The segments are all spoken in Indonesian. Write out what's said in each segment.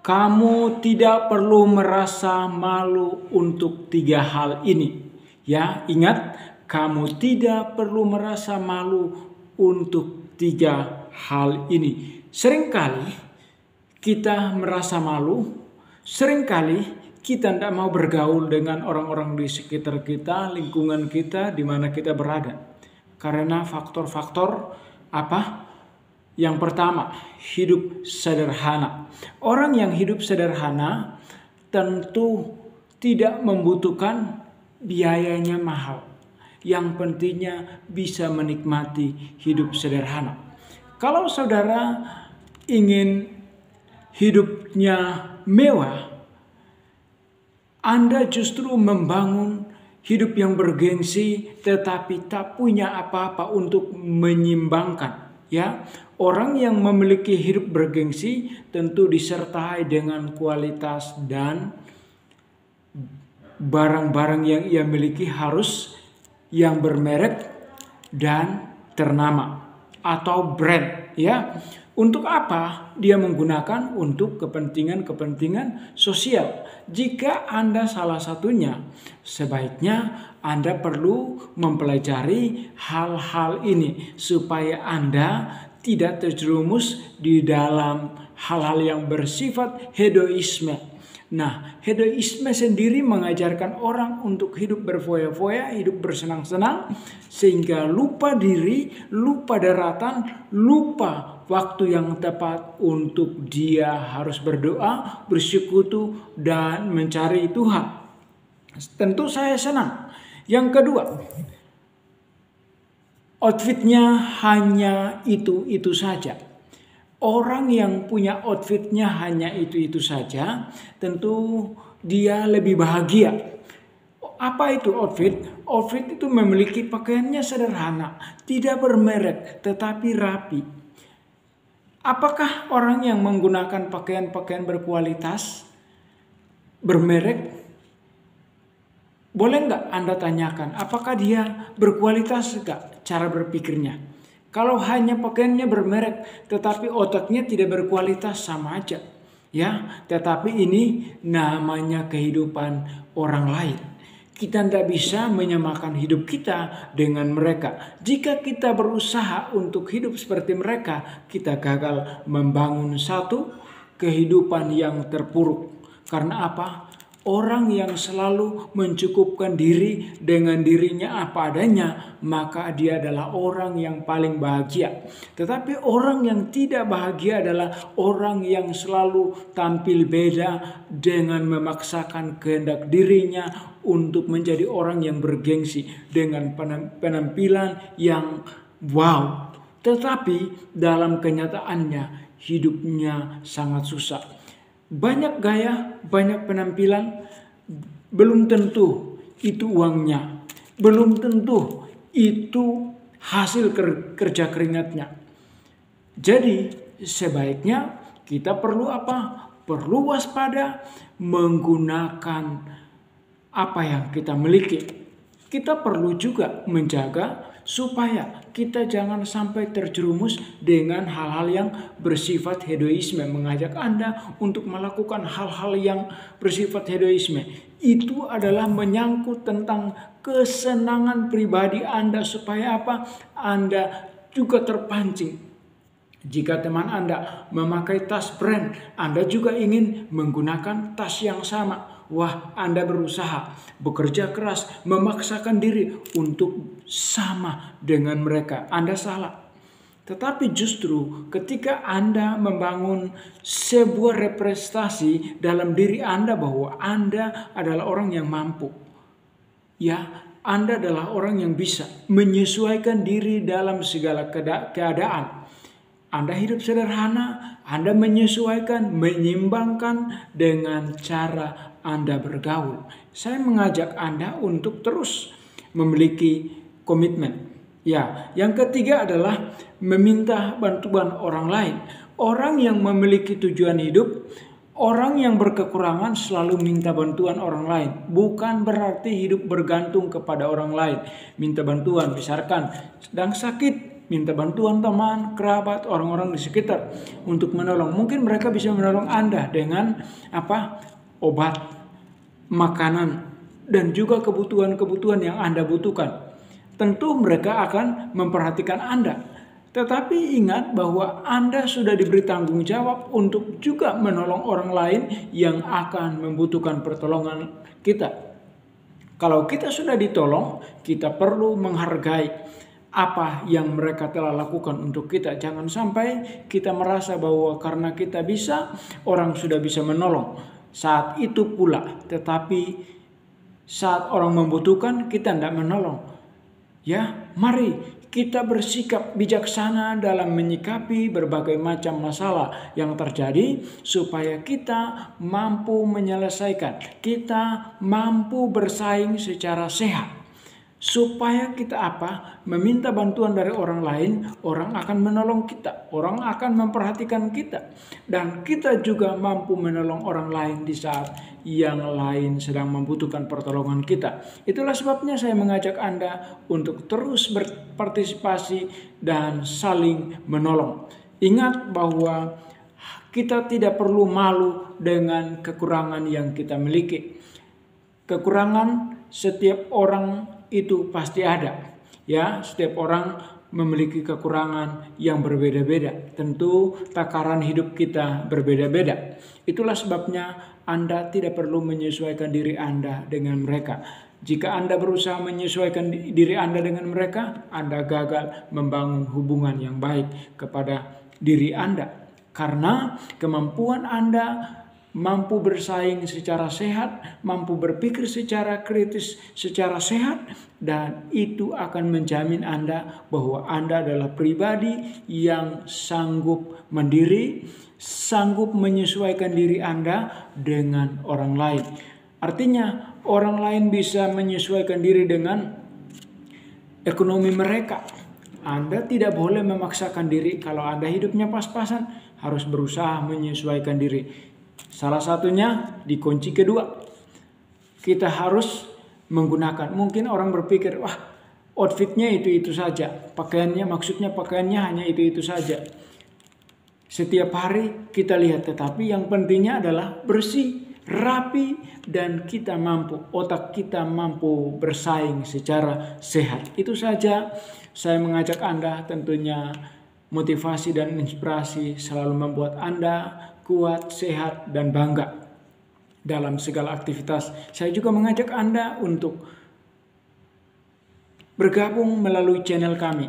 Kamu tidak perlu merasa malu untuk 3 hal ini. Ya, ingat, kamu tidak perlu merasa malu untuk 3 hal ini. Seringkali kita merasa malu, seringkali kita tidak mau bergaul dengan orang-orang di sekitar kita, lingkungan kita, di mana kita berada. Karena faktor-faktor apa? Yang pertama, hidup sederhana. Orang yang hidup sederhana tentu tidak membutuhkan biayanya mahal. Yang pentingnya bisa menikmati hidup sederhana. Kalau saudara ingin hidupnya mewah, Anda justru membangun hidup yang bergengsi tetapi tak punya apa-apa untuk menyimbangkan. Ya, orang yang memiliki hidup bergengsi tentu disertai dengan kualitas dan barang-barang yang ia miliki harus yang bermerek dan ternama atau brand, ya. Untuk apa dia menggunakan? Untuk kepentingan sosial. Jika Anda salah satunya, sebaiknya Anda perlu mempelajari hal-hal ini supaya Anda tidak terjerumus di dalam hal-hal yang bersifat hedoisme. Nah, hedoisme sendiri mengajarkan orang untuk hidup berfoya-foya, hidup bersenang-senang, sehingga lupa diri, lupa daratan, lupa waktu yang tepat untuk dia harus berdoa, bersekutu, dan mencari Tuhan. Tentu saya senang. Yang kedua, outfitnya hanya itu saja. Orang yang punya outfitnya hanya itu saja, tentu dia lebih bahagia. Apa itu outfit? Outfit itu memiliki pakaiannya sederhana, tidak bermerek, tetapi rapi. Apakah orang yang menggunakan pakaian-pakaian berkualitas, bermerek, boleh nggak Anda tanyakan, apakah dia berkualitas nggak cara berpikirnya? Kalau hanya pakaiannya bermerek tetapi otaknya tidak berkualitas, sama aja. Ya, tetapi ini namanya kehidupan orang lain. Kita tidak bisa menyamakan hidup kita dengan mereka. Jika kita berusaha untuk hidup seperti mereka, kita gagal membangun satu kehidupan yang terpuruk. Karena apa? Orang yang selalu mencukupkan diri dengan dirinya apa adanya, maka dia adalah orang yang paling bahagia. Tetapi orang yang tidak bahagia adalah orang yang selalu tampil beda dengan memaksakan kehendak dirinya untuk menjadi orang yang bergengsi dengan penampilan yang wow. Tetapi dalam kenyataannya hidupnya sangat susah. Banyak gaya, banyak penampilan, belum tentu itu uangnya. Belum tentu itu hasil kerja keringatnya. Jadi sebaiknya kita perlu apa? Perlu waspada menggunakan apa yang kita miliki. Kita perlu juga menjaga supaya kita jangan sampai terjerumus dengan hal-hal yang bersifat hedoisme. Mengajak Anda untuk melakukan hal-hal yang bersifat hedoisme. Itu adalah menyangkut tentang kesenangan pribadi Anda. Supaya apa? Anda juga terpancing. Jika teman Anda memakai tas brand, Anda juga ingin menggunakan tas yang sama. Wah, Anda berusaha, bekerja keras, memaksakan diri untuk sama dengan mereka. Anda salah. Tetapi justru ketika Anda membangun sebuah representasi dalam diri Anda bahwa Anda adalah orang yang mampu. Ya, Anda adalah orang yang bisa menyesuaikan diri dalam segala keadaan. Anda hidup sederhana, Anda menyesuaikan, menyimbangkan dengan cara Anda bergaul. Saya mengajak Anda untuk terus memiliki komitmen. Ya, yang ketiga adalah meminta bantuan orang lain. Orang yang memiliki tujuan hidup, orang yang berkekurangan selalu minta bantuan orang lain. Bukan berarti hidup bergantung kepada orang lain. Minta bantuan, misalkan sedang sakit, minta bantuan teman, kerabat, orang-orang di sekitar untuk menolong. Mungkin mereka bisa menolong Anda dengan obat, makanan, dan juga kebutuhan-kebutuhan yang Anda butuhkan. Tentu mereka akan memperhatikan Anda. Tetapi ingat bahwa Anda sudah diberi tanggung jawab untuk juga menolong orang lain yang akan membutuhkan pertolongan kita. Kalau kita sudah ditolong, kita perlu menghargai apa yang mereka telah lakukan untuk kita. Jangan sampai kita merasa bahwa karena kita bisa, orang sudah bisa menolong. Saat itu pula, tetapi saat orang membutuhkan, kita tidak menolong. Ya, mari kita bersikap bijaksana dalam menyikapi berbagai macam masalah yang terjadi supaya kita mampu menyelesaikan, kita mampu bersaing secara sehat. Supaya kita meminta bantuan dari orang lain, orang akan menolong kita, orang akan memperhatikan kita, dan kita juga mampu menolong orang lain di saat yang lain sedang membutuhkan pertolongan kita. Itulah sebabnya saya mengajak Anda untuk terus berpartisipasi dan saling menolong. Ingat bahwa kita tidak perlu malu dengan kekurangan yang kita miliki. Kekurangan setiap orang itu pasti ada. Ya, setiap orang memiliki kekurangan yang berbeda-beda. Tentu takaran hidup kita berbeda-beda. Itulah sebabnya Anda tidak perlu menyesuaikan diri Anda dengan mereka. Jika Anda berusaha menyesuaikan diri Anda dengan mereka, Anda gagal membangun hubungan yang baik kepada diri Anda. Karena kemampuan Anda mampu bersaing secara sehat, mampu berpikir secara kritis, secara sehat, dan itu akan menjamin Anda bahwa Anda adalah pribadi yang sanggup mandiri, sanggup menyesuaikan diri Anda dengan orang lain. Artinya, orang lain bisa menyesuaikan diri dengan ekonomi mereka. Anda tidak boleh memaksakan diri. Kalau Anda hidupnya pas-pasan, harus berusaha menyesuaikan diri. Salah satunya di kunci kedua, kita harus menggunakan. Mungkin orang berpikir, wah outfitnya itu saja, pakaiannya hanya itu saja. Setiap hari kita lihat, tetapi yang pentingnya adalah bersih, rapi, dan kita mampu, otak kita mampu bersaing secara sehat. Itu saja saya mengajak Anda, tentunya motivasi dan inspirasi selalu membuat Anda kuat, sehat, dan bangga dalam segala aktivitas. Saya juga mengajak Anda untuk bergabung melalui channel kami,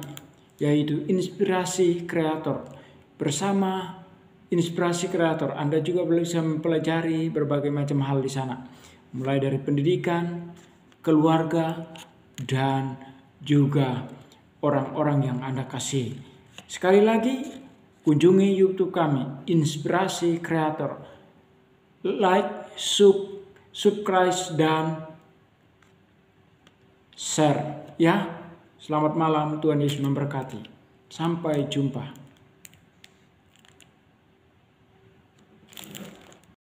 yaitu Inspirasi Kreator. Bersama Inspirasi Kreator, Anda juga bisa mempelajari berbagai macam hal di sana. Mulai dari pendidikan, keluarga, dan juga orang-orang yang Anda kasihi. Sekali lagi, kunjungi YouTube kami, Inspirasi Kreator. Like, subscribe, dan share. Ya, selamat malam, Tuhan Yesus memberkati. Sampai jumpa.